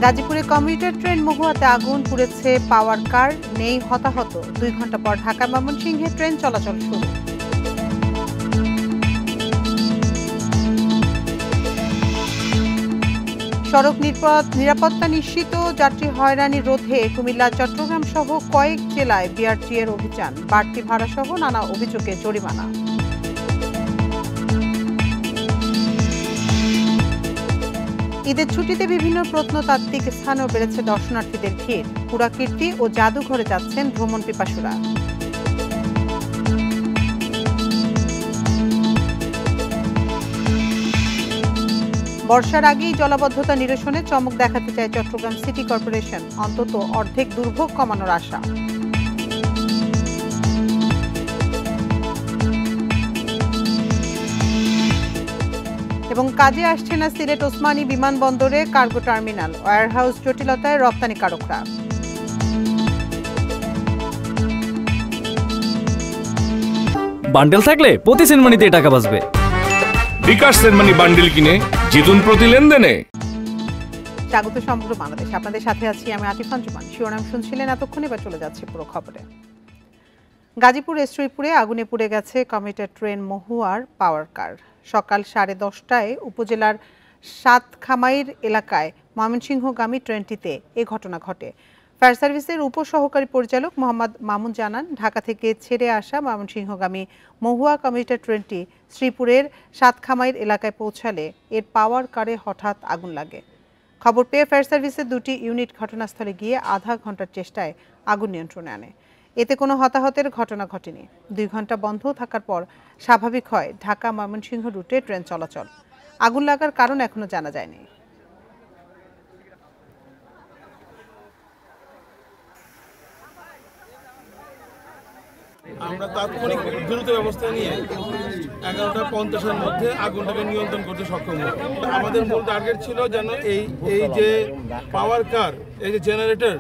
গাজীপুরে commuter train মহুয়াতে আগুন পুড়েছে পাওয়ার কার, নেই হতাহত। 2 ঘন্টা পর ঢাকা ময়মনসিংহে ট্রেন চলাচল শুরু। সড়ক নিরাপত্তা নিশ্চিত, যাত্রী হয়রানি রোধে কুমিল্লা, চট্টগ্রাম সহ কয়েক জেলায় বিআরটি এর অভিযান। বাড়তি ভাড়া সহ নানা অভিযোগে জরিমানা। ঈদের ছুটিতে বিভিন্ন প্রত্নতাত্ত্বিক স্থানেও বেড়েছে দর্শনার্থীদের ভিড়। পুরাকীর্তি ও জাদুঘরে যাচ্ছেন ভ্রমণ পিপাসুরা। বর্ষার আগেই জলাবদ্ধতা নিরসনে চমক দেখাতে চায় চট্টগ্রাম সিটি কর্পোরেশন। অন্তত অর্ধেক দুর্ভোগ কমানোর আশা। এবং কাজে আসছে না সিলেট ওসমানী বিমানবন্দরে কার্গো টার্মিনাল, ওয়্যারহাউস জটিলতায় রপ্তানিকারকরা। বান্ডেল থাকলে প্রতি সেনমানিতে টাকা বাঁচবে। বিকাশ সেনমানি বান্ডেল কিনে জিতুন প্রতি লেনদেনে। স্বাগত সমগ্র বাংলাদেশ, আপনাদের সাথে আছি আমি আতিফা জুমান। শিরোনাম শুনছিলেন এতক্ষণ, এবার চলে যাচ্ছে পুরো খবরে। গাজীপুর শ্রীপুরে আগুনে পুড়ে গেছে কমিউটার ট্রেন মহুয়ার পাওয়ার কার। সকাল 10:30টায় উপজেলার সাতখামাইর এলাকায় ময়মনসিংহগামী ট্রেনটিতে এ ঘটনা ঘটে। ফায়ার সার্ভিসের উপসহকারী পরিচালক মোহাম্মদ মামুন জানান, ঢাকা থেকে ছেড়ে আসা ময়মনসিংহগামী মহুয়া কমিউটার ট্রেনটি শ্রীপুরের সাতখামাইর এলাকায় পৌঁছালে এর পাওয়ার কারে হঠাৎ আগুন লাগে। খবর পেয়ে ফায়ার সার্ভিসের 2টি ইউনিট ঘটনাস্থলে গিয়ে আধা ঘন্টার চেষ্টায় আগুন নিয়ন্ত্রণে আনে। এতে কোনো হতাহতের ঘটনা ঘটেনি। 2 ঘন্টা বন্ধ থাকার পর স্বাভাবিক হয় ঢাকা ময়মনসিংহ রুটে ট্রেন চলাচল। আগুন লাগার কারণ এখনো জানা যায়নি। আমরা তাৎক্ষণিক দ্রুত ব্যবস্থা নিয়ে 11:50-এর মধ্যে আগুনটাকে নিয়ন্ত্রণ করতে সক্ষম হই। আমাদের মূল টার্গেট ছিল যেন এই যে পাওয়ার কার, এই যে জেনারেটর,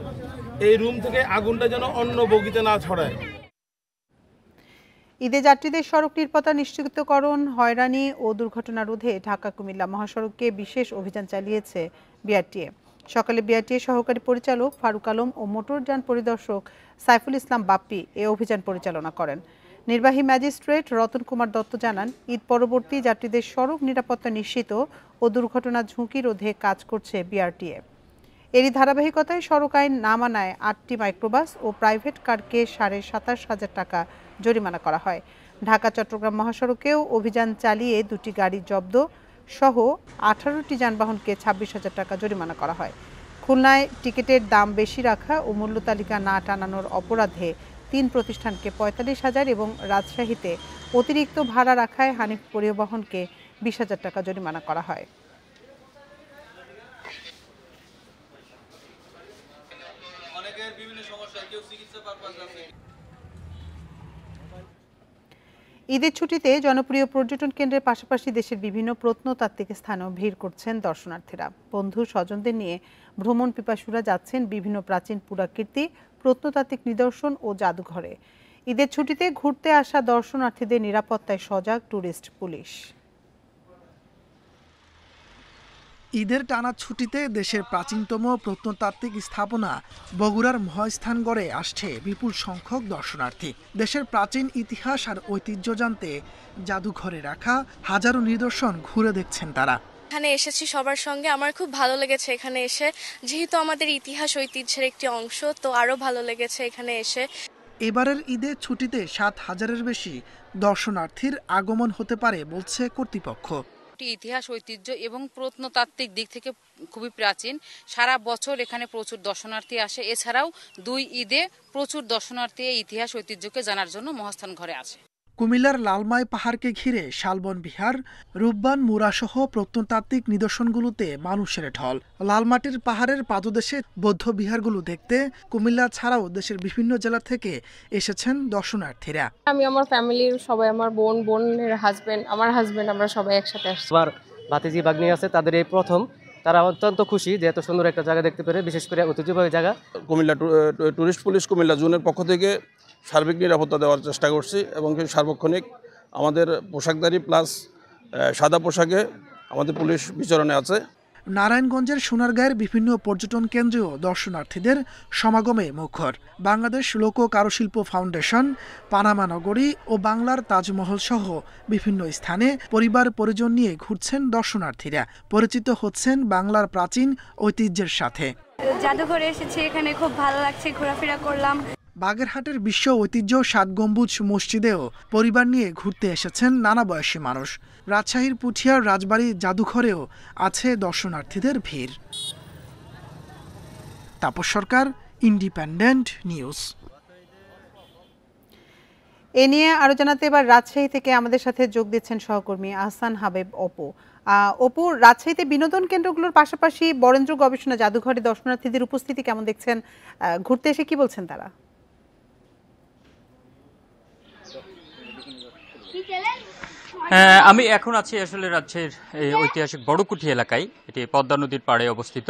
এই রুম থেকে আগুনটা যেন অন্য বগিতে না ছড়ায়। ঈদে যাত্রীদের সড়ক নিরাপত্তা নিশ্চিতকরণ, হয়রানি ও দুর্ঘটনা রোধে ঢাকা কুমিল্লা মহাসড়কে বিশেষ অভিযান চালিয়েছে বিআরটিএ। সকালে বিআরটিএ সহকারী পরিচালক ফারুক আলম ও মোটরযান পরিদর্শক সাইফুল ইসলাম বাপ্পি এ অভিযান পরিচালনা করেন। নির্বাহী ম্যাজিস্ট্রেট রতন কুমার দত্ত জানান, ঈদ পরবর্তী যাত্রীদের সড়ক নিরাপত্তা নিশ্চিত ও দুর্ঘটনা ঝুঁকি রোধে কাজ করছে বিআরটিএ। এরই ধারাবাহিকতায় সড়ক আইন না মানায় 8টি মাইক্রোবাস ও প্রাইভেট কারকে 27,500 টাকা জরিমানা করা হয়। ঢাকা চট্টগ্রাম মহাসড়কেও অভিযান চালিয়ে 2টি গাড়ি জব্দ সহ 18টি যানবাহনকে 26,000 টাকা জরিমানা করা হয়। খুলনায় টিকিটের দাম বেশি রাখা ও মূল্য তালিকা না টানানোর অপরাধে 3 প্রতিষ্ঠানকে 45,000 এবং রাজশাহীতে অতিরিক্ত ভাড়া রাখায় হানিফ পরিবহনকে 20,000 টাকা জরিমানা করা হয়। ঈদের ছুটিতে জনপ্রিয় পর্যটন কেন্দ্রের পাশাপাশি দেশের বিভিন্ন প্রত্নতাত্ত্বিক স্থানেও ভিড় করছেন দর্শনার্থীরা। বন্ধু স্বজনদের নিয়ে ভ্রমণ পিপাসুরা যাচ্ছেন বিভিন্ন প্রাচীন পুরাকীর্তি, প্রত্নতাত্ত্বিক নিদর্শন ও জাদুঘরে। ঈদের ছুটিতে ঘুরতে আসা দর্শনার্থীদের নিরাপত্তায় সজাগ ট্যুরিস্ট পুলিশ। ঈদের টানা ছুটিতে দেশের প্রাচীনতম প্রত্নতাত্ত্বিক স্থাপনা বগুড়ার মহাস্থানগড়ে আসছে বিপুল সংখ্যক দর্শনার্থী। দেশের প্রাচীন ইতিহাস আর ঐতিহ্য জানতে জাদুঘরে রাখা হাজারো নিদর্শন ঘুরে দেখছেন তারা। এখানে এসেছি সবার সঙ্গে, আমার খুব ভালো লেগেছে এখানে এসে। যেহেতু আমাদের ইতিহাস ঐতিহ্যের একটি অংশ, তো আরো ভালো লেগেছে এখানে এসে। এবারের ঈদের ছুটিতে 7,000-এর বেশি দর্শনার্থীর আগমন হতে পারে বলছে কর্তৃপক্ষ। ইতিহাস ঐতিহ্য এবং প্রত্নতাত্ত্বিক দিক থেকে খুবই প্রাচীন। সারা বছর এখানে প্রচুর দর্শনার্থী আসে। এছাড়াও 2 ঈদে প্রচুর দর্শনার্থী এই ইতিহাস ঐতিহ্যকে জানার জন্য মহাস্থান ঘরে আসে। কুমিল্লার লালমাই পাহাড়কে ঘিরে শালবন বিহার, রূপবান মুরাসহ প্রত্নতাত্ত্বিক নিদর্শনগুলোতে মানুষের ঢল। লালমাটির পাহাড়ের পাদদেশে বৌদ্ধ বিহারগুলো দেখতে কুমিল্লা ছাড়াও দেশের বিভিন্ন জেলা থেকে এসেছেন দর্শনার্থীরা। আমি আমার ফ্যামিলির সবাই, আমার বোনের হাজবেন্ড, আমার হাজবেন্ড, আমরা সবাই একসাথে আসছি। আমার ভাতিজি ভাগ্নি আছে, তাদের এই প্রথম। তারা অত্যন্ত খুশি যে এত সুন্দর একটা জায়গা দেখতে পেরে, বিশেষ করে ঐতিহ্যবাহী জায়গা। কুমিল্লা ট্যুরিস্ট পুলিশ কুমিল্লা জোনের পক্ষ থেকে সার্বিক নিরাপত্তা দেওয়ার চেষ্টা করছি এবং সার্বক্ষণিক আমাদের পোশাকধারী প্লাস সাদা পোশাকে আমাদের পুলিশ বিচরণে আছে। নারায়ণগঞ্জের সোনারগাঁয়ের বিভিন্ন পর্যটন কেন্দ্রেও দর্শনার্থীদের সমাগমে মুখর। বাংলাদেশ লোক কারুশিল্প ফাউন্ডেশন, পানামা নগরী ও বাংলার তাজমহল সহ বিভিন্ন স্থানে পরিবার পরিজন নিয়ে ঘুরছেন দর্শনার্থীরা। পরিচিত হচ্ছেন বাংলার প্রাচীন ঐতিহ্যের সাথে। জাদুঘরে এসেছি, এখানে খুব ভালো লাগছে, ঘোরাফেরা করলাম। বাগেরহাটের বিশ্ব ঐতিহ্য ৭ গম্বুজ মসজিদেও পরিবার নিয়ে ঘুরতে এসেছেন নানা বয়সী মানুষ। রাজশাহীর পুঠিয়ার রাজবাড়ী জাদুঘরেও আছে দর্শনার্থীদের ভিড়। তাপস সরকার, ইন্ডিপেন্ডেন্ট নিউজ। এ নিয়ে আরো জানাতে এবার রাজশাহী থেকে আমাদের সাথে যোগ দিচ্ছেন সহকর্মী আহসান হাবিব অপু। অপু, রাজশাহীতে বিনোদন কেন্দ্রগুলোর পাশাপাশি বরেন্দ্র গবেষণা জাদুঘরে দর্শনার্থীদের উপস্থিতি কেমন দেখছেন? ঘুরতে এসে কি বলছেন তারা? আমি এখন আছি আসলে রাজশাহীর ঐতিহাসিক বড়কুঠি এলাকায়। এটি পদ্মা নদীর পাড়ে অবস্থিত।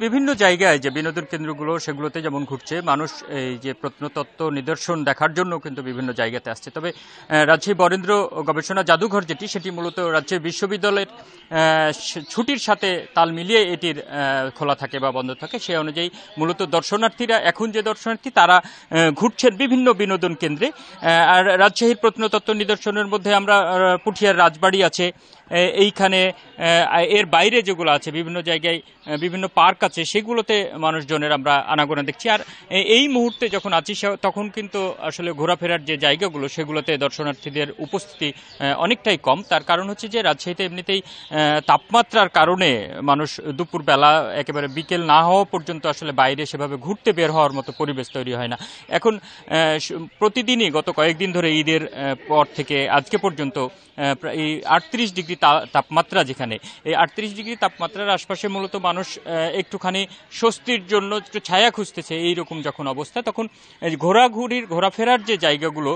বিভিন্ন জায়গায় যে বিনোদন কেন্দ্রগুলো সেগুলোতে যেমন ঘুরছে মানুষ, এই যে প্রত্নতত্ত্ব নিদর্শন দেখার জন্য কিন্তু বিভিন্ন জায়গাতে আসছে। তবে রাজশাহী বরেন্দ্র গবেষণা জাদুঘর সেটি মূলত রাজশাহী বিশ্ববিদ্যালয়ের ছুটির সাথে তাল মিলিয়ে এটির খোলা থাকে বা বন্ধ থাকে। সেই অনুযায়ী মূলত দর্শনার্থীরা, এখন যে দর্শনার্থী তারা ঘুরছেন বিভিন্ন বিনোদন কেন্দ্রে। আর রাজশাহীর প্রত্নতত্ত্ব নিদর্শনের মধ্যে আমরা পুঠিয়ার রাজবাড়ি আছে, এইখানে এর বাইরে যেগুলো আছে বিভিন্ন জায়গায় বিভিন্ন পার্ক আছে, সেগুলোতে মানুষজনের আমরা আনাগোনা দেখছি। আর এই মুহূর্তে যখন আছি তখন কিন্তু আসলে ঘোরাফেরার যে জায়গাগুলো সেগুলোতে দর্শনার্থীদের উপস্থিতি অনেকটাই কম। তার কারণ হচ্ছে যে রাজশাহীতে এমনিতেই তাপমাত্রার কারণে মানুষ দুপুরবেলা একেবারে বিকেল না হওয়া পর্যন্ত আসলে বাইরে সেভাবে ঘুরতে বের হওয়ার মতো পরিবেশ তৈরি হয় না। এখন প্রতিদিনই গত কয়েকদিন ধরে ঈদের পর থেকে আজকে পর্যন্ত এই 38 ডিগ্রি তাপমাত্রা, যেখানে এই 38 ডিগ্রি তাপমাত্রার আশপাশে মূলত মানুষ একটুখানি স্বস্তির জন্য একটু ছায়া খুঁজতেছে। এইরকম যখন অবস্থা, তখন ঘোরাফেরার যে জায়গাগুলো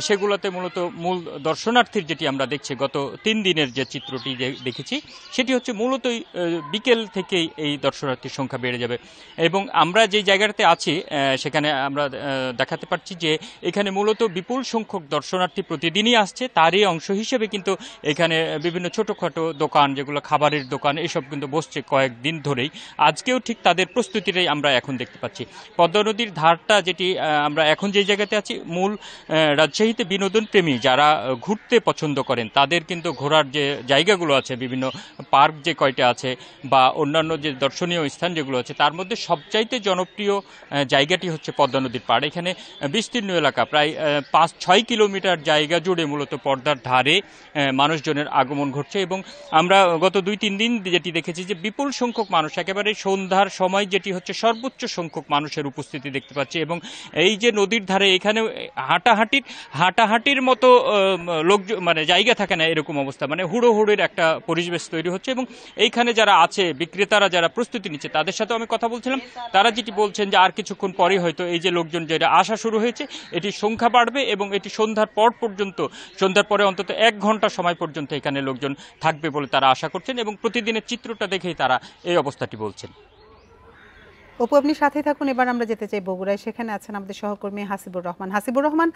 সেগুলোতে মূলত মূল দর্শনার্থীর যেটি আমরা দেখছি গত 3 দিনের যে চিত্রটি দেখেছি, সেটি হচ্ছে মূলত বিকেল থেকেই এই দর্শনার্থীর সংখ্যা বেড়ে যাবে। এবং আমরা যে জায়গাটাতে আছি সেখানে আমরা দেখাতে পারছি যে এখানে মূলত বিপুল সংখ্যক দর্শনার্থী প্রতিদিনই আসছে। তারই অংশ হিসেবে কিন্তু এখানে বিভিন্ন ছোটখাটো দোকান, যেগুলো খাবারের দোকান, এসব কিন্তু বসছে কয়েকদিন ধরেই। আজকেও ঠিক তাদের প্রস্তুতিটাই আমরা এখন দেখতে পাচ্ছি। পদ্মা নদীর ধারটা, যেটি আমরা এখন যে জায়গাতে আছি, মূল রাজশাহীতে বিনোদন প্রেমী যারা ঘুরতে পছন্দ করেন তাদের কিন্তু ঘোরার যে জায়গাগুলো আছে, বিভিন্ন পার্ক যে কয়টা আছে বা অন্যান্য যে দর্শনীয় স্থান যেগুলো আছে, তার মধ্যে সবচাইতে জনপ্রিয় জায়গাটি হচ্ছে পদ্মা নদীর পাড়। এখানে বিস্তীর্ণ এলাকা, প্রায় 5-6 কিলোমিটার জায়গা জুড়ে মূলত পদ্মার ধারে মানুষজনের আগমন ঘটছে। এবং আমরা গত 2-3 দিন যেটি দেখেছি যে বিপুল সংখ্যক মানুষ, একেবারে সন্ধ্যার সময় যেটি হচ্ছে সর্বোচ্চ সংখ্যক মানুষের উপস্থিতি দেখতে পাচ্ছি। এবং এই যে নদীর ধারে এখানে হাঁটাহাঁটির মতো লোক মানে জায়গা থাকে না, এরকম অবস্থা, মানে হুড়োহুড়ির একটা পরিবেশ তৈরি হচ্ছে। এবং এইখানে যারা আছে, বিক্রেতারা যারা প্রস্তুতি নিচ্ছে, তাদের সাথেও আমি কথা বলছিলাম। তারা যেটি বলছেন যে আর কিছুক্ষণ পরে হয়তো এই যে লোকজন যেটা আসা শুরু হয়েছে, এটির সংখ্যা বাড়বে এবং এটি সন্ধ্যার পরে অন্তত 1 ঘন্টা সময় পর্যন্ত এখানে লোকজন থাকবে বলে তারা আশা করছেন। এবং প্রতিদিনের চিত্রটা দেখেই তারা এই অবস্থাটি বলছেন। অপু, আপনি সাথে থাকুন। এবার আমরা যেতে চাই বগুড়ায়। সেখানে আছেন আমাদের সহকর্মী হাসিবুর রহমান। হাসিবুর রহমান,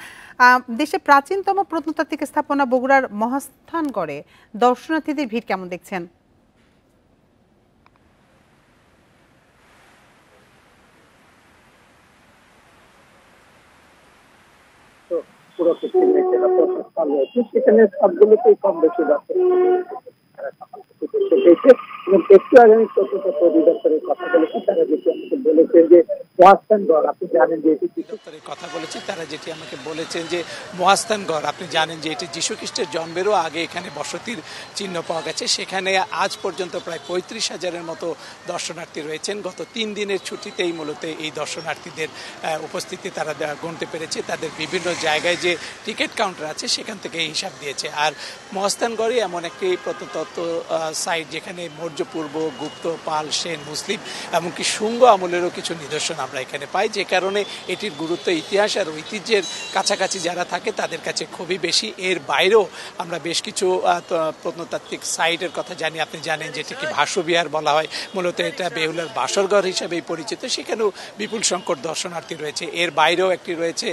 দেশের প্রাচীনতম প্রত্নতাত্ত্বিক স্থাপনা বগুড়ার মহাস্থানগড়ে দর্শনার্থীদের ভিড় কেমন দেখছেন? পুরো পৃথিবীর যেটা প্রস্তাব রয়েছে সেখানে সবগুলোতেই কম বেশি দেখে। এবং একটু আগে আমি প্রত্নতত্ত্ব অধিদপ্তরের কথা বলেছি, তারা যেটি আমাকে বলেছেন যে মহাস্থানগড়, আপনি জানেন যে এটি অধিদপ্তরের কথা বলেছি, তারা যেটি আমাকে বলেছেন যে মহাস্থানগড়, আপনি জানেন যে এটি যীশু খ্রিস্টের জন্মেরও আগে এখানে বসতির চিহ্ন পাওয়া গেছে। সেখানে আজ পর্যন্ত প্রায় 35,000-এর মতো দর্শনার্থী রয়েছেন। গত 3 দিনের ছুটিতেই মূলত এই দর্শনার্থীদের উপস্থিতি তারা গুনতে পেরেছে। তাদের বিভিন্ন জায়গায় যে টিকিট কাউন্টার আছে সেখান থেকে হিসাব দিয়েছে। আর মহাস্থানগড়ই এমন একটি প্রত্নতত্ত্ব সাইট যেখানে মৌর্য, পূর্ব, গুপ্ত, পাল, সেন, মুসলিম এমনকি শুঙ্গ আমলেরও কিছু নিদর্শন আমরা এখানে পাই, যে কারণে এটির গুরুত্ব ইতিহাস আর ঐতিহ্যের কাছাকাছি যারা থাকে তাদের কাছে খুবই বেশি। এর বাইরেও আমরা বেশ কিছু প্রত্নতাত্ত্বিক সাইটের কথা জানি। আপনি জানেন যেটিকে ভাসবিহার বলা হয়, মূলত এটা বেহুলার বাসরঘর হিসেবেই পরিচিত, সেখানেও বিপুল সংখ্যক দর্শনার্থী রয়েছে। এর বাইরেও একটি রয়েছে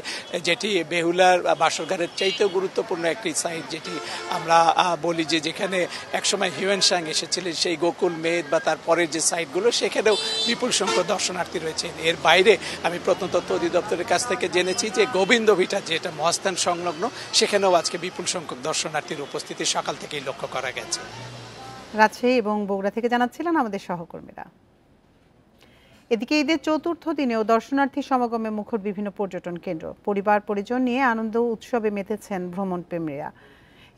যেটি বেহুলার বাসরঘরের চাইতেও গুরুত্বপূর্ণ একটি সাইট, যেটি আমরা বলি যে যেখানে একসময় হিউয়েন সাং এসেছিলেন, সেই গোকুল মেদ বা তারপরের যে সাইটগুলো সেখানেও বিপুল সংখ্যক দর্শনার্থী রয়েছে। এর বাইরে আমি প্রত্নতত্ত্ব অধিদপ্তরের কাছ থেকে জেনেছি যে গোবিন্দ ভিটা যেটা মহাস্থান সংলগ্ন, সেখানেও আজকে বিপুল সংখ্যক দর্শনার্থীর উপস্থিতি সকাল থেকেই লক্ষ্য করা গেছে। রাজশাহী এবং বগুড়া থেকে জানাচ্ছিলেন আমাদের সহকর্মীরা। এদিকে ঈদের চতুর্থ দিনেও দর্শনার্থী সমাগমে মুখর বিভিন্ন পর্যটন কেন্দ্র। পরিবার পরিজন নিয়ে আনন্দ উৎসবে মেতেছেন ভ্রমণ প্রেমীরা।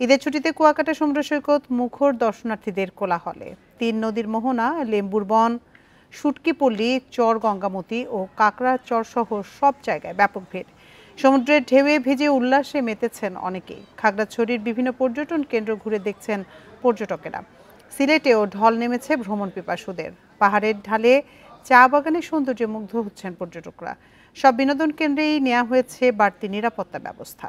ঈদের ছুটিতে কুয়াকাটা সমুদ্র সৈকত মুখর দর্শনার্থীদের কোলাহলে। 3 নদীর মোহনা, লেম্বুর বন, সুটকিপল্লী, চর গঙ্গামতি ও কাকড়ার চর সহ সব জায়গায় ব্যাপক ভিড়। সমুদ্রের ঢেউয়ে ভিজে উল্লাসে মেতেছেন অনেকেই। খাগড়াছড়ির বিভিন্ন পর্যটন কেন্দ্র ঘুরে দেখছেন পর্যটকেরা। সিলেটেও ঢল নেমেছে ভ্রমণ পিপাসুদের। পাহাড়ের ঢালে চা বাগানের সৌন্দর্যে মুগ্ধ হচ্ছেন পর্যটকরা। সব বিনোদন কেন্দ্রেই নেওয়া হয়েছে বাড়তি নিরাপত্তা ব্যবস্থা।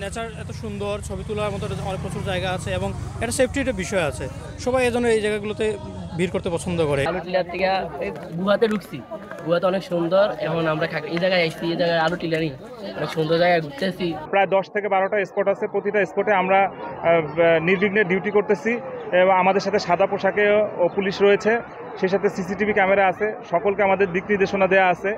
নেচার এত সুন্দর, ছবি তোলার মতো অনেক প্রচুর জায়গা আছে এবং একটা সেফটির বিষয় আছে। সবাই এই জন্য এই জায়গাগুলোতে ভিড় করতে পছন্দ করে। আলুটিলার থেকে গুহাতে ঢুকছি, গুহাতে অনেক সুন্দর। এখন আমরা এই জায়গায় আসছি, এই জায়গায় আলুটিলারই অনেক সুন্দর জায়গায় ঘুরতেছি। প্রায় 10 থেকে 12টা স্পট আছে, প্রতিটা স্পটে আমরা নির্বিঘ্নে ডিউটি করতেছি এবং আমাদের সাথে সাদা পোশাকে ও পুলিশ রয়েছে, সেই সাথে সিসিটিভি ক্যামেরা আছে, সকলকে আমাদের দিক নির্দেশনা দেওয়া আছে।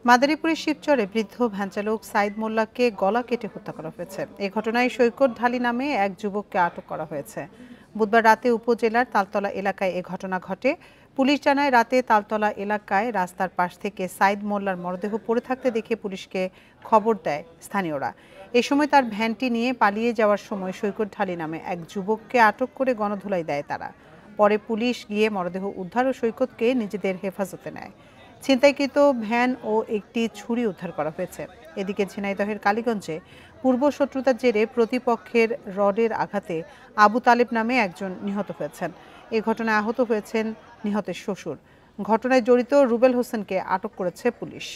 মাদারীপুরের শিবচরে বৃদ্ধ ভ্যানচালক সাইদ মোল্লাকে গলা কেটে হত্যা করা হয়েছে। এই ঘটনায় সৈকত ঢালি নামে এক যুবককে আটক করা হয়েছে। বুধবার রাতে উপজেলার তালতলা এলাকায় এ ঘটনা ঘটে। পুলিশ জানায় রাতে তালতলা এলাকায় রাস্তার পাশ থেকে সাইদ মোল্লার মরদেহ পড়ে থাকতে দেখে পুলিশকে খবর দেয় স্থানীয়রা। এ সময় তার ভ্যানটি নিয়ে পালিয়ে যাওয়ার সময় সৈকত ঢালি নামে এক যুবককে আটক করে গণধোলাই দেয় তারা। পরে পুলিশ গিয়ে মরদেহ উদ্ধার ও সৈকতকে নিজেদের হেফাজতে নেয়। ছিনতাইকৃত ভ্যান ও একটি ছুরি উদ্ধার করা হয়েছে। এদিকে ঝিনাইদহের কালীগঞ্জে পূর্ব শত্রুতার জেরে প্রতিপক্ষের রডের আঘাতে আবু তালেব নামে একজন নিহত হয়েছেন। এ ঘটনায় আহত হয়েছেন নিহতের শ্বশুর। ঘটনায় জড়িত রুবেল হোসেনকে আটক করেছে পুলিশ।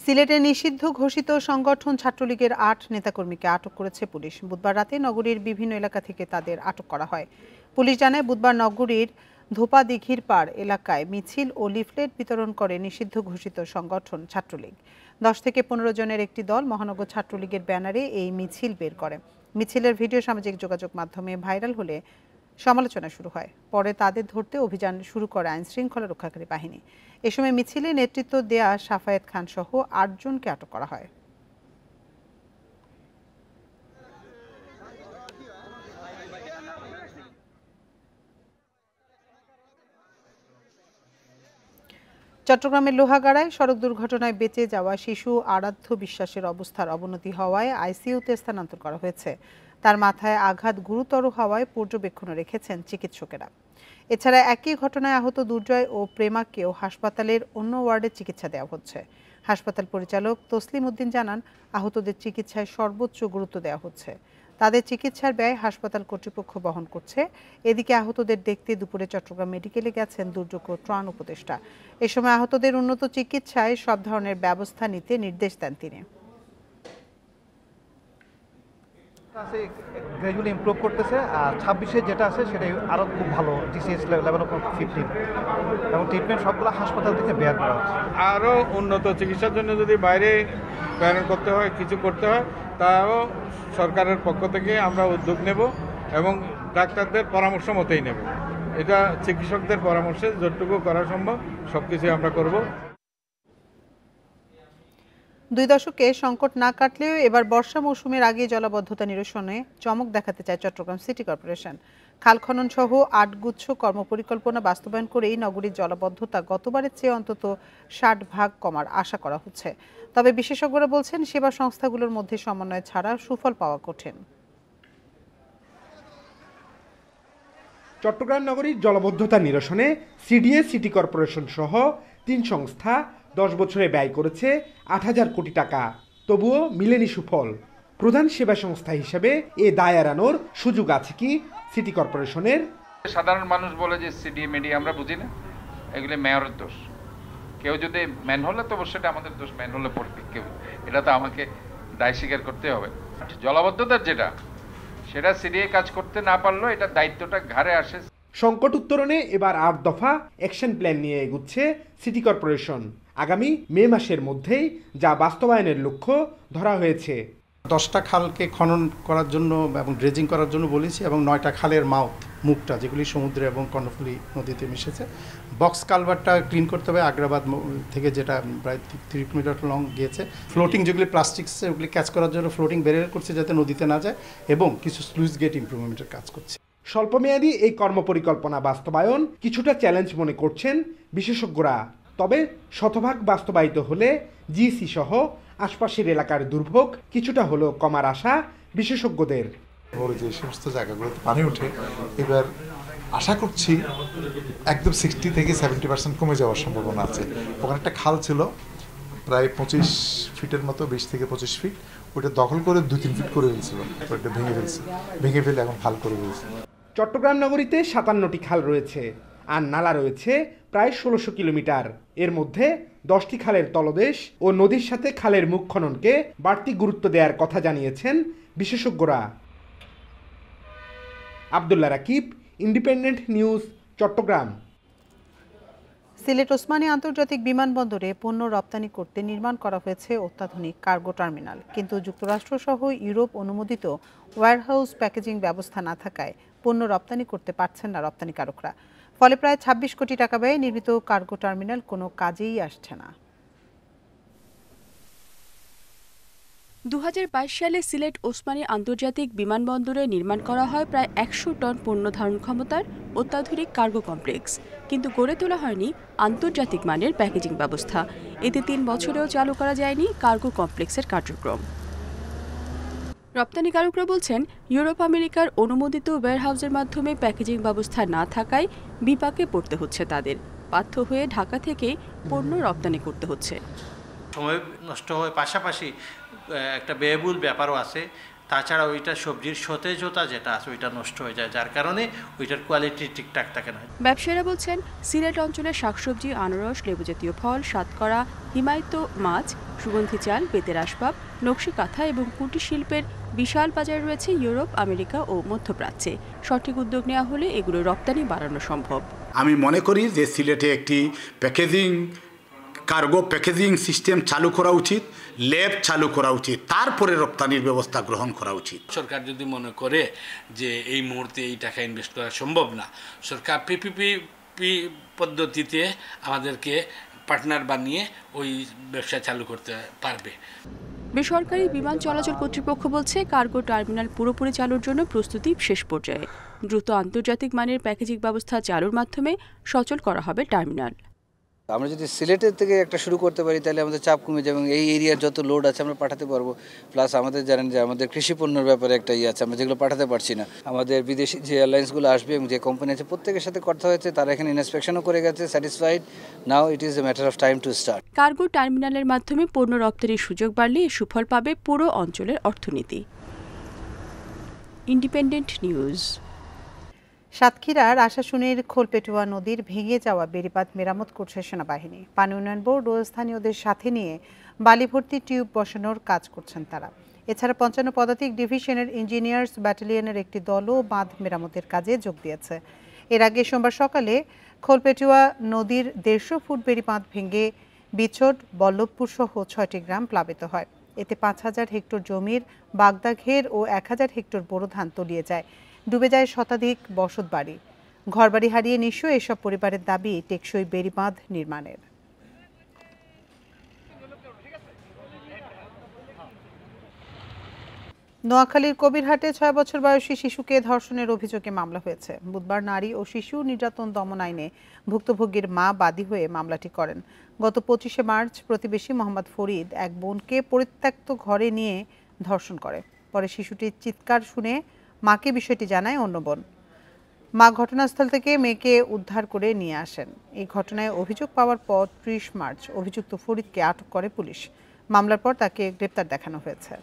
সিলেটে নিষিদ্ধ ঘোষিত সংগঠন ছাত্রলীগের 8 নেতাকর্মীকে আটক করেছে পুলিশ। বুধবার রাতে নগরীর বিভিন্ন এলাকা থেকে তাদের আটক করা হয়। পুলিশ জানায় বুধবার নগরীর ধোপা দিঘির পাড় এলাকায় মিছিল ও লিফলেট বিতরণ করে নিষিদ্ধ ঘোষিত সংগঠন ছাত্রলীগ। 10 থেকে 15 জনের একটি দল মহানগর ছাত্রলীগের ব্যানারে এই মিছিল বের করে। মিছিলের ভিডিও সামাজিক যোগাযোগ মাধ্যমে ভাইরাল হলে সমালোচনা শুরু হয়। পরে তাদের ধরতে অভিযান শুরু করে আইনশৃঙ্খলা রক্ষাকারী বাহিনী। এ সময় মিছিলে নেতৃত্ব দেয়া সাফায়েত খান সহ 8 জনকে আটক করা হয়। চট্টগ্রামের লোহাগাড়ায় সড়ক দুর্ঘটনায় বেঁচে যাওয়া শিশু আরাধ্য বিশ্বাসের অবস্থার অবনতি হওয়ায় আইসিইউতে স্থানান্তর করা হয়েছে। তার মাথায় আঘাত গুরুতর হওয়ায় পর্যবেক্ষণে রেখেছেন চিকিৎসকেরা। এছাড়া একই ঘটনায় আহত দুর্জয় ও প্রেমাকেও হাসপাতালের অন্য ওয়ার্ডে চিকিৎসা দেওয়া হচ্ছে। হাসপাতাল পরিচালক তসলিম উদ্দিন জানান, আহতদের চিকিৎসায় সর্বোচ্চ গুরুত্ব দেওয়া হচ্ছে। তাদের চিকিৎসার ব্যয় হাসপাতাল কর্তৃপক্ষ বহন করছে। এদিকে আহতদের দেখতে দুপুরে চট্টগ্রাম মেডিকেলে গেছেন দুর্যোগ ও ত্রাণ উপদেষ্টা। এ সময় আহতদের উন্নত চিকিৎসায় সব ধরনের ব্যবস্থা নিতে নির্দেশ দেন তিনি। গ্র্যাজুয়ালি ইমপ্রুভ করতেছে, আর 26-এ যেটা আছে সেটাই আরও খুব ভালো, ডিসিএস লেভেল অফ 15 এবং ট্রিটমেন্ট সবগুলো হাসপাতাল থেকে বেয়ার করা হচ্ছে। আরও উন্নত চিকিৎসার জন্য যদি বাইরে প্রেরণ করতে হয়, কিছু করতে হয়, তাও সরকারের পক্ষ থেকে আমরা উদ্যোগ নেব এবং ডাক্তারদের পরামর্শ মতেই নেব। এটা চিকিৎসকদের পরামর্শে যতটুকু করা সম্ভব সব কিছুই আমরা করব। 2 দশকে সংকট না কাটলেও এবার বর্ষা মৌসুমের আগে জলাবদ্ধতা নিরসনে চমক দেখাতে চায় চট্টগ্রাম সিটি কর্পোরেশন। খাল খনন সহ ৮ গুচ্ছ কর্মপরিকল্পনা বাস্তবায়ন করেই নগরীর জলাবদ্ধতা গতবারের চেয়ে অন্তত ৬০% কমার আশা করা হচ্ছে। তবে বিশেষজ্ঞরা বলছেন সেবা সংস্থাগুলোর মধ্যে সমন্বয় ছাড়া সুফল পাওয়া কঠিন। চট্টগ্রাম নগরীর জলাবদ্ধতা নিরসনে সিডিএ সিটি কর্পোরেশন সহ ৩ সংস্থা 10 বছরে ব্যয় করেছে ৮,০০০ কোটি টাকা, তবুও মিলেনি সুফল। প্রধান সেবা সংস্থা হিসেবে এ দায় এড়ানোর সুযোগ আছে কি সিটি কর্পোরেশনের? সাধারণ মানুষ বলে যে সিডিএ মিডিয়া আমরা বুঝি না, এগুলো মেয়রের দোষ। কেউ যদি ম্যান হলে তো সেটা আমাদের দোষ, ম্যান হলে পড়বে কেউ, এটা তো আমাকে দায় স্বীকার করতে হবে। জলাবদ্ধতার যেটা সেটা সিডিএ কাজ করতে না পারলেও এটা দায়িত্বটা ঘাড়ে আসে। সংকট উত্তরণে এবার 8 দফা অ্যাকশন প্ল্যান নিয়ে এগুচ্ছে সিটি কর্পোরেশন। আগামী মে মাসের মধ্যেই যা বাস্তবায়নের লক্ষ্য ধরা হয়েছে। 10টা খালকে খনন করার জন্য এবং ড্রেজিং করার জন্য বলেছি, এবং 9টা খালের মুখটা যেগুলি সমুদ্রে এবং কর্ণফুলী নদীতে মিশেছে। বক্স কালভারটা ক্লিন করতে হবে, আগ্রাবাদ থেকে যেটা প্রায় 3 কিলোমিটার লং গিয়েছে। ফ্লোটিং যেগুলি প্লাস্টিক্স ওগুলি ক্যাচ করার জন্য ফ্লোটিং ব্যারিয়ার করছে যাতে নদীতে না যায়, এবং কিছু স্লুইস গেট ইমপ্রুভমেন্টের কাজ করছে। স্বল্পমেয়াদী এই কর্মপরিকল্পনা বাস্তবায়ন কিছুটা চ্যালেঞ্জ মনে করছেন বিশেষজ্ঞরা। তবে শতভাগ বাস্তবায়িত হলে জিসি সহ আশপাশের এলাকার দুর্ভোগ কিছুটা হলেও কমার আশা বিশেষজ্ঞদের। যে সমস্ত জায়গাগুলোতে পানি ওঠে, এবার আশা করছি একদম 60 থেকে 70% কমে যাওয়ার সম্ভাবনা আছে। ওখানে একটা খাল ছিল প্রায় 25 ফিটের মতো, 20 থেকে 25 ফিট, ওটা দখল করে 2-3 ফিট করে ফেলছিল, ওটা ভেঙে ফেলে এখন খাল করে ফেলছে। চট্টগ্রাম নগরীতে 57টি খাল রয়েছে আর নালা রয়েছে প্রায় 1600 কিলোমিটার। এর মধ্যে 10টি খালের তলদেশ ও নদীর সাথে খালের মুখ খননকে বাড়তি গুরুত্ব দেওয়ার কথা জানিয়েছেন বিশেষজ্ঞরা। Abdullah Rakib, independent news, Chittagong. সিলেট ওসমানী আন্তর্জাতিক বিমানবন্দরে পণ্য রপ্তানি করতে নির্মাণ করা হয়েছে অত্যাধুনিক কার্গো টার্মিনাল, কিন্তু যুক্তরাষ্ট্র সহ ইউরোপ অনুমোদিত ওয়্যারহাউস প্যাকেজিং ব্যবস্থা না থাকায় পণ্য রপ্তানি করতে পারছেন না রপ্তানিকারকরা। ফলে প্রায় 26 কোটি টাকা ব্যয়ে নির্মিত কার্গো টার্মিনাল কোনো কাজেই আসছে না। 2022 সালে সিলেট ওসমানী আন্তর্জাতিক বিমানবন্দরে নির্মাণ করা হয় প্রায় 100 টন পণ্য ধারণ ক্ষমতার অত্যাধুনিক কার্গো কমপ্লেক্স, কিন্তু গড়ে তোলা হয়নি আন্তর্জাতিক মানের প্যাকেজিং ব্যবস্থা। এতে 3 বছরেও চালু করা যায়নি কার্গো কমপ্লেক্সের কার্যক্রম। রপ্তানিকারকরা বলছেন, ইউরোপ আমেরিকার অনুমোদিত ওয়্যারহাউসের মাধ্যমে প্যাকেজিং ব্যবস্থা না থাকায় বিপাকে পড়তে হচ্ছে তাদের। বাধ্য হয়ে ঢাকা থেকে পণ্য রপ্তানি করতে হচ্ছে। সময় নষ্ট হয়, পাশাপাশি একটা ব্যয়বহুল ব্যাপারও আছে। তাছাড়া ওইটা সবজির সতেজতা যেটা আছে ওইটা নষ্ট হয়ে যায়, যার কারণে ওইটার কোয়ালিটি ঠিকঠাক থাকে না। ব্যবসায়ীরা বলছেন, সিলেট অঞ্চলের শাকসবজি, আনারস, লেবু জাতীয় ফল, সাতকরা, হিমায়িত মাছ, সুগন্ধি চাল, বেতের আসবাব, নকশি কাঁথা এবং কুটির শিল্পের বিশাল বাজার রয়েছে ইউরোপ, আমেরিকা ও মধ্যপ্রাচ্যে। সঠিক উদ্যোগ নেওয়া হলে এগুলো রপ্তানি বাড়ানো সম্ভব। আমি মনে করি যে সিলেটে একটি কার্গো প্যাকেজিং সিস্টেম চালু করা উচিত, ল্যাব চালু করা উচিত, তারপরে রপ্তানির ব্যবস্থা গ্রহণ করা উচিত। সরকার যদি মনে করে যে এই মুহূর্তে এই টাকা ইনভেস্ট করা সম্ভব না, সরকার পিপিপি পদ্ধতিতে আমাদেরকে পার্টনার বানিয়ে ওই ব্যবসা চালু করতে পারবে। বেসরকারি বিমান চলাচল কর্তৃপক্ষ বলছে, কার্গো টার্মিনাল পুরোপুরি চালুর জন্য প্রস্তুতি শেষ পর্যায়ে। দ্রুত আন্তর্জাতিক মানের প্যাকেজিং ব্যবস্থা চালুর মাধ্যমে সচল করা হবে টার্মিনাল। আমরা যদি সিলেটের থেকে একটা শুরু করতে পারি তাহলে আমাদের চাপ কমে যাবে এবং এই এরিয়ার যত লোড আছে আমরা পাঠাতে পারবো। প্লাস আমাদের জানেন যে আমাদের কৃষি পণ্যের ব্যাপারে একটা আছে, আমরা যেগুলো পাঠাতে পারছি না। আমাদের বিদেশি যে এয়ারলাইন্সগুলো আসবে এবং যে কোম্পানি আছে প্রত্যেকের সাথে কথা হয়েছে, তারা এখানে ইন্সপেকশনও করে গেছে, satisfied. Now it is a matter of time to start. Cargo টার্মিনালের মাধ্যমে পণ্য রপ্তানির সুযোগ বাড়লে সুফল পাবে পুরো অঞ্চলের অর্থনীতি। Independent news. সাতক্ষীরার আশাশুনির খোলপেটুয়া নদীর ভেঙে যাওয়া বেড়িবাঁধ মেরামত করছে সেনাবাহিনী। পানি উন্নয়ন বোর্ড ও স্থানীয়দের সাথে নিয়ে বালি ভর্তি টিউব বসানোর কাজ করছেন তারা। এছাড়া 55 পদাতিক ডিভিশনের ইঞ্জিনিয়ার্স ব্যাটালিয়নের একটি দলও বাঁধ মেরামতের কাজে যোগ দিয়েছে। এর আগে সোমবার সকালে খোলপেটুয়া নদীর 150 ফুট বেড়িবাঁধ ভেঙে বিছট, বল্লভপুর সহ 6টি গ্রাম প্লাবিত হয়। এতে 5000 হেক্টর জমির বাগদাঘের ও 1000 হেক্টর বোরো ধান তলিয়ে যায়। ডুবে যায় শতাধিক বসত বাড়ি। ঘরবাড়ি হারিয়ে নিঃস্ব এসব পরিবারের দাবি টেকসই বেড়িবাঁধ নির্মাণের। নোয়াখালীর কবিরহাটে ৬ বছর বয়সী শিশুকে ধর্ষণের অভিযোগে মামলা হয়েছে। বুধবার নারী ও শিশু নির্যাতন দমন আইনে ভুক্তভোগীর মা বাদী হয়ে মামলাটি করেন। গত ২৫শে মার্চ প্রতিবেশী মোহাম্মদ ফরিদ এক বোনকে পরিত্যক্ত ঘরে নিয়ে ধর্ষণ করে। পরে শিশুটির চিৎকার শুনে মাকে বিষয়টি জানায় অন্য বোন। মা ঘটনাস্থল থেকে মেয়েকে উদ্ধার করে নিয়ে আসেন। এই ঘটনায় অভিযোগ পাওয়ার পর ৩০ মার্চ অভিযুক্ত ফরিদকে আটক করে পুলিশ। মামলার পর তাকে গ্রেপ্তার দেখানো হয়েছে।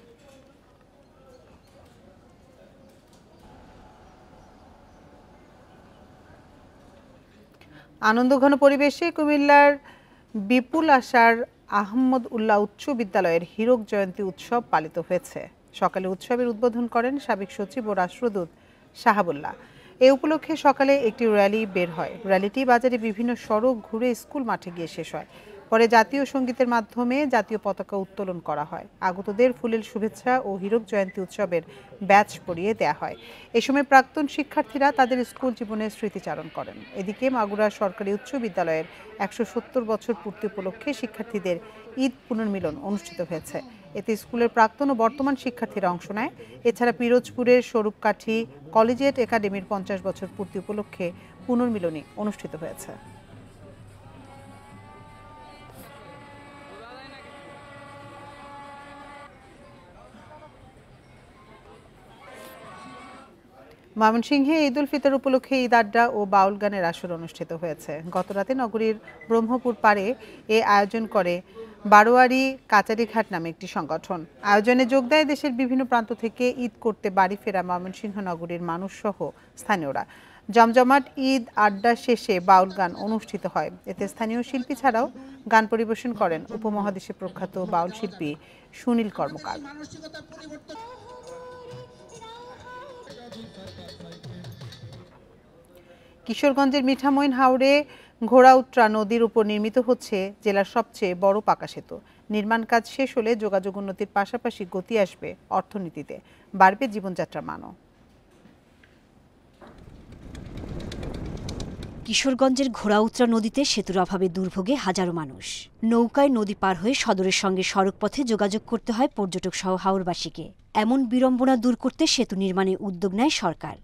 আনন্দঘন পরিবেশে কুমিল্লার বিপুল আশার আহমদ উল্লাহ উচ্চ বিদ্যালয়ের হীরক জয়ন্তী উৎসব পালিত হয়েছে। সকালে উৎসবের উদ্বোধন করেন সাবেক সচিব ও রাষ্ট্রদূত শাহাবুল্লাহ। এ উপলক্ষে সকালে একটি র্যালি বের হয়। র্যালিটি বাজারে বিভিন্ন সড়ক ঘুরে স্কুল মাঠে গিয়ে শেষ হয়। পরে জাতীয় সঙ্গীতের মাধ্যমে জাতীয় পতাকা উত্তোলন করা হয়। আগতদের ফুলেল শুভেচ্ছা ও হীরক জয়ন্তী উৎসবের ব্যাচ পরিয়ে দেয়া হয়। এ সময় প্রাক্তন শিক্ষার্থীরা তাদের স্কুল জীবনের স্মৃতিচারণ করেন। এদিকে মাগুরা সরকারি উচ্চ বিদ্যালয়ের ১৭০ বছর পূর্তি উপলক্ষে শিক্ষার্থীদের ঈদ পুনর্মিলন অনুষ্ঠিত হয়েছে। এতে স্কুলের প্রাক্তন ও বর্তমান শিক্ষার্থীরা অংশ নেয়। এছাড়া পিরোজপুরের স্বরূপকাঠি কলেজিয়েট একাডেমির ৫০ বছর পূর্তি উপলক্ষে পুনর্মিলনী অনুষ্ঠিত হয়েছে। ময়মনসিংহে ঈদ উল ফিতর উপলক্ষে ঈদ আড্ডা ও বাউল গানের আসর অনুষ্ঠিত হয়েছে। গতরাতে নগরীর ব্রহ্মপুর পাড়ে এ আয়োজন করে বারোয়ারি কাচারিঘাট নামে একটি সংগঠন। আয়োজনে যোগ দেয় দেশের বিভিন্ন প্রান্ত থেকে ঈদ করতে বাড়ি ফেরা ময়মনসিংহ নগরীর মানুষ সহ স্থানীয়রা। জমজমাট ঈদ আড্ডা শেষে বাউল গান অনুষ্ঠিত হয়। এতে স্থানীয় শিল্পী ছাড়াও গান পরিবেশন করেন উপমহাদেশে প্রখ্যাত বাউল শিল্পী সুনীল কর্মকার। কিশোরগঞ্জের মিঠামইন হাওরে ঘোড়াউত্রা নদীর উপর নির্মিত হচ্ছে জেলার সবচেয়ে বড় পাকা সেতু। নির্মাণ কাজ শেষ হলে যোগাযোগ উন্নতির পাশাপাশি গতি আসবে অর্থনীতিতে, বাড়বে জীবনযাত্রার মানও। কিশোরগঞ্জের ঘোড়াউত্রা নদীতে সেতুর অভাবে দুর্ভোগে হাজারো মানুষ। নৌকায় নদী পার হয়ে সদরের সঙ্গে সড়কপথে যোগাযোগ করতে হয় পর্যটক সহ হাওরবাসীকে। এমন বিড়ম্বনা দূর করতে সেতু নির্মাণে উদ্যোগ নেয় সরকার।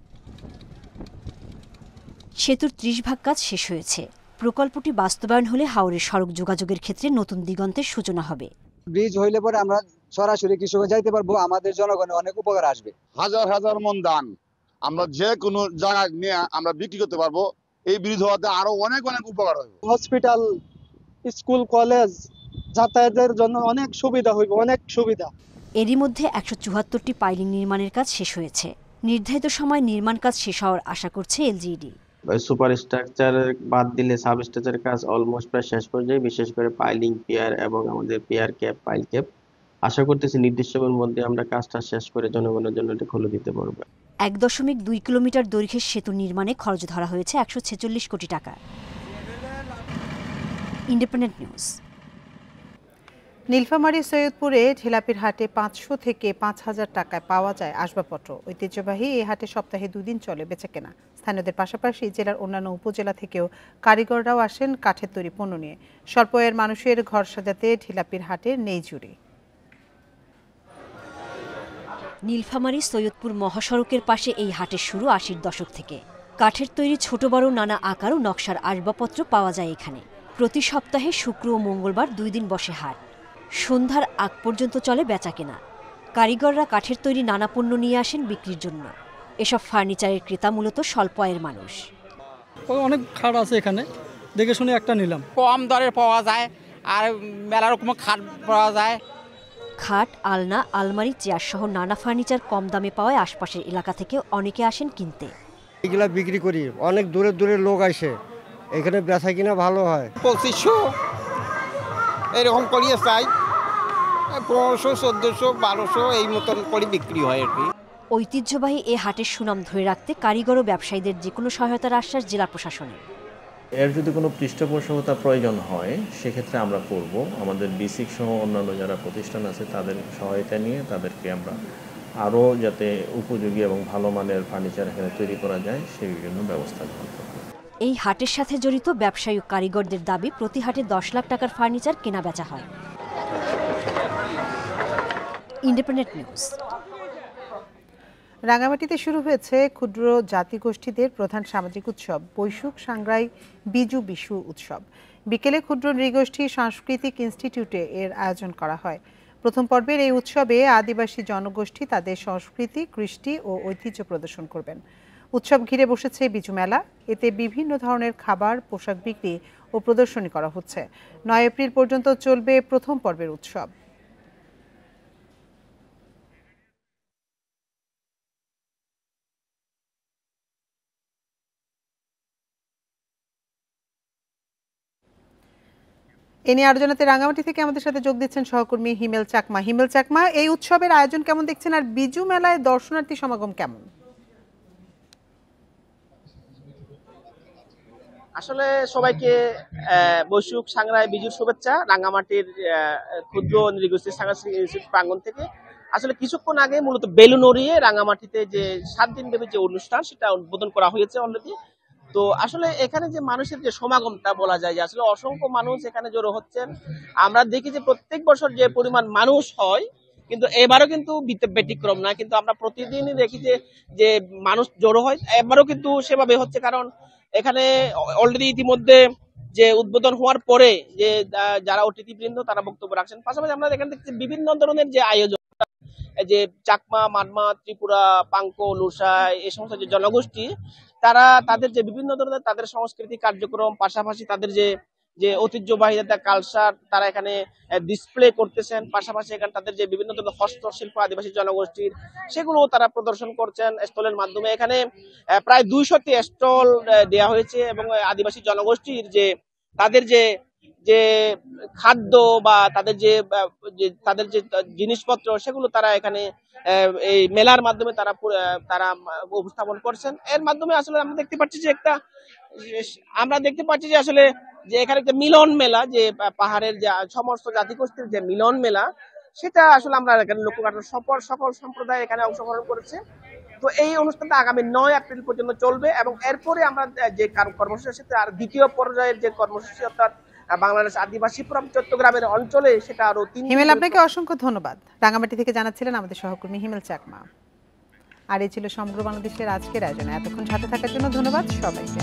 সেতুর ৩০ ভাগ কাজ শেষ হয়েছে। প্রকল্পটি বাস্তবায়ন হলে হাওরের সড়ক যোগাযোগের ক্ষেত্রে নতুন দিগন্তের সূচনা হবে। ব্রিজ হইলে পরে আমরা সরাসরি কিশোরগঞ্জ যাইতে পারবো, আমাদের জনগণের অনেক উপকার আসবে। হাজার হাজার মন ধান আমরা যে কোনো জায়গায় নিয়ে আমরা বিক্রি করতে পারবো। এই ব্রিজ হওয়াতে আরো অনেক অনেক উপকার হবে। হসপিটাল, স্কুল, কলেজ যাতায়াতের জন্য অনেক সুবিধা হইবে, অনেক সুবিধা। এরই মধ্যে ১৭৪টি পাইলিং নির্মাণের কাজ শেষ হয়েছে। নির্ধারিত সময় নির্মাণ কাজ শেষ হওয়ার আশা করছে এলজিইডি। সুপার স্ট্রাকচার বাদ দিলে সাব স্ট্রাকচারের কাজ অলমোস্ট প্রায় শেষ পর্যায়ে, বিশেষ করে পাইলিং, পিয়ার এবং আমাদের পিয়ার ক্যাপ, পাইল ক্যাপ। আশা করতেছি নির্দিষ্ট সময়ের মধ্যে আমরা কাজটা শেষ করে জনগণের জন্য এটা খুলে দিতে পারবো। ১.২ কিলোমিটার দৈর্ঘ্যের সেতু নির্মাণে খরচ ধরা হয়েছে ১৪৬ কোটি টাকা। Independent news. নীলফামারী সৈয়দপুরে ঢেলাপির হাটে ৫০০ থেকে ৫,০০০ টাকায় পাওয়া যায় আসবাবপত্র। ঐতিহ্যবাহী এই হাটে সপ্তাহে ২ দিন চলে বেচাকেনা। স্থানীয়দের পাশাপাশি জেলার অন্যান্য উপজেলা থেকেও কারিগররাও আসেন কাঠের তৈরি পণ্য নিয়ে। স্বল্প আয়ের মানুষের ঘর সাজাতে ঢেলাপির হাটে নেই জুড়ি। নীলফামারী সৈয়দপুর মহাসড়কের পাশে এই হাটের শুরু ৮০-র দশক থেকে। কাঠের তৈরি ছোট বড় নানা আকার ও নকশার আসবাবপত্র পাওয়া যায় এখানে। প্রতি সপ্তাহে শুক্র ও মঙ্গলবার ২ দিন বসে হাট। সন্ধ্যার আগ পর্যন্ত চলে বেচাকেনা। কারিগররা কাঠের তৈরি নানা পণ্য নিয়ে আসেন বিক্রির জন্য। এসব ফার্নিচারের ক্রেতা মূলত স্বল্প আয়ের মানুষ। অনেক খাট আছে এখানে, দেখে শুনে একটা নিলাম। কম দরে পাওয়া যায় আর মেলা রকম খাট পাওয়া যায়। খাট, আলনা, আলমারি, চেয়ার সহ নানা ফার্নিচার কম দামে পাওয়ায় আশপাশের এলাকা থেকে অনেকে আসেন কিনতে। এগুলা বিক্রি করি, অনেক দূরে দূরে লোক আসে, এখানে বেচা কিনা ভালো হয়। ২৫০০ এরকম করিয়ে চাই, ১৫০০, ১৪০০, ১২০০ এই মতন করে বিক্রি হয় আর কি। ঐতিহ্যবাহী এ হাটের সুনাম ধরে রাখতে কারিগর ও ব্যবসায়ীদের যে কোনো সহায়তার আশ্বাস জেলা প্রশাসনের। এর যদি কোনো পৃষ্ঠপোষকতা প্রয়োজন হয় সেক্ষেত্রে আমরা করব। আমাদের বিসিক সহ অন্যান্য যারা প্রতিষ্ঠান আছে তাদের সহায়তা নিয়ে তাদেরকে আমরা আরও যাতে উপযোগী এবং ভালো মানের ফার্নিচার এখানে তৈরি করা যায় সেই বিভিন্ন ব্যবস্থা গ্রহণ করব। এই হাটের সাথে জড়িত ব্যবসায়ী ও কারিগরদের দাবি প্রতি হাটে ১০ লাখ টাকার ফার্নিচার কেনা বেচা হয়। Independent news. রাঙামাটিতে শুরু হয়েছে ক্ষুদ্র জাতিগোষ্ঠীদের প্রধান সামাজিক উৎসব বৈশুখ সাংগ্রাই বিজু বিশু উৎসব। বিকেলে ক্ষুদ্র নৃগোষ্ঠী সাংস্কৃতিক ইনস্টিটিউটে এর আয়োজন করা হয়। প্রথম পর্বের এই উৎসবে আদিবাসী জনগোষ্ঠী তাদের সংস্কৃতি, কৃষ্টি ও ঐতিহ্য প্রদর্শন করবেন। উৎসব ঘিরে বসেছে বিজু মেলা। এতে বিভিন্ন ধরনের খাবার, পোশাক বিক্রি ও প্রদর্শনী করা হচ্ছে। 9 এপ্রিল পর্যন্ত চলবে প্রথম পর্বের উৎসব। এ নিয়ে আরো জানাতে রাঙামাটি থেকে আমাদের সাথে যোগ দিচ্ছেন সহকর্মী হিমেল চাকমা। হিমেল চাকমা, এই উৎসবের আয়োজন কেমন দেখছেন, আর বিজু মেলায় দর্শনার্থী সমাগম কেমন? আসলে সবাইকে বৈশুখ সাংগ্রাই বিজুর শুভেচ্ছা রাঙ্গামাটির ক্ষুদ্র নৃগোষ্ঠী সাংস্কৃতিক ইনস্টিটিউট প্রাঙ্গণ থেকে। আসলে কিছুক্ষণ আগে মূলত বেলুন উড়িয়ে রাঙ্গামাটিতে যে 7 দিন ব্যাপী যে অনুষ্ঠান সেটা উদ্বোধন করা হয়েছে অলরেডি। তো আসলে এখানে যে মানুষের যে সমাগমটা বলা যায় যে আসলে অসংখ্য মানুষ এখানে জড়ো হচ্ছেন। আমরা দেখি যে প্রত্যেক বছর যে পরিমাণ মানুষ হয় কিন্তু এবারও কিন্তু ব্যতিক্রম না, কিন্তু আমরা প্রতিদিনই দেখি যে মানুষ জড়ো হয়, এবারও কিন্তু সেভাবে হচ্ছে। কারণ এখানে অলরেডি ইতিমধ্যে যে উদ্বোধন হওয়ার পরে যে যারা অতিথিবৃন্দ তারা বক্তব্য রাখছেন, পাশাপাশি আমরা এখানে দেখছি বিভিন্ন ধরনের যে আয়োজন, যে চাকমা, মানমা, ত্রিপুরা, পাঙ্কো, লুসাই এই সমস্ত যে জনগোষ্ঠী তারা তাদের যে বিভিন্ন ধরনের তাদের সংস্কৃতি কার্যক্রম, পাশাপাশি তাদের যে ঐতিহ্যবাহী কালচার তারা এখানে ডিসপ্লে করতেছেন। পাশাপাশি এখানে তাদের যে বিভিন্ন ধরনের হস্তশিল্প আদিবাসী জনগোষ্ঠীর সেগুলো তারা প্রদর্শন করছেন স্টলের মাধ্যমে। এখানে প্রায় 200টি স্টল দেওয়া হয়েছে এবং আদিবাসী জনগোষ্ঠীর যে তাদের যে খাদ্য বা তাদের যে জিনিসপত্র সেগুলো তারা এখানে এই মেলার মাধ্যমে তারা উপস্থাপন করছেন। এর মাধ্যমে আসলে আমরা দেখতে পাচ্ছি যে আসলে যে এখানে একটা মিলন মেলা, যে পাহাড়ের যে সমস্ত জাতিগোষ্ঠীর যে মিলন মেলা, সেটা আসলে আমরা এখানে লক্ষ্য করি। সকল সম্প্রদায় এখানে অংশগ্রহণ করেছে। তো এই অনুষ্ঠানটা আগামী 9 এপ্রিল পর্যন্ত চলবে এবং এরপরে আমরা যে কর্মসূচি সেটা আর দ্বিতীয় পর্যায়ের যে কর্মসূচি অর্থাৎ বাংলাদেশ আদিবাসী ফোরাম চট্টগ্রামের অঞ্চলে সেটা আরো 3 হিমেল, আপনাকে অসংখ্য ধন্যবাদ। রাঙামাটি থেকে জানাচ্ছিলেন আমাদের সহকর্মী হিমেল চাকমা। আর এই ছিল সমগ্র বাংলাদেশের আজকের আয়োজনে। এতক্ষণ সাথে থাকার জন্য ধন্যবাদ সবাইকে।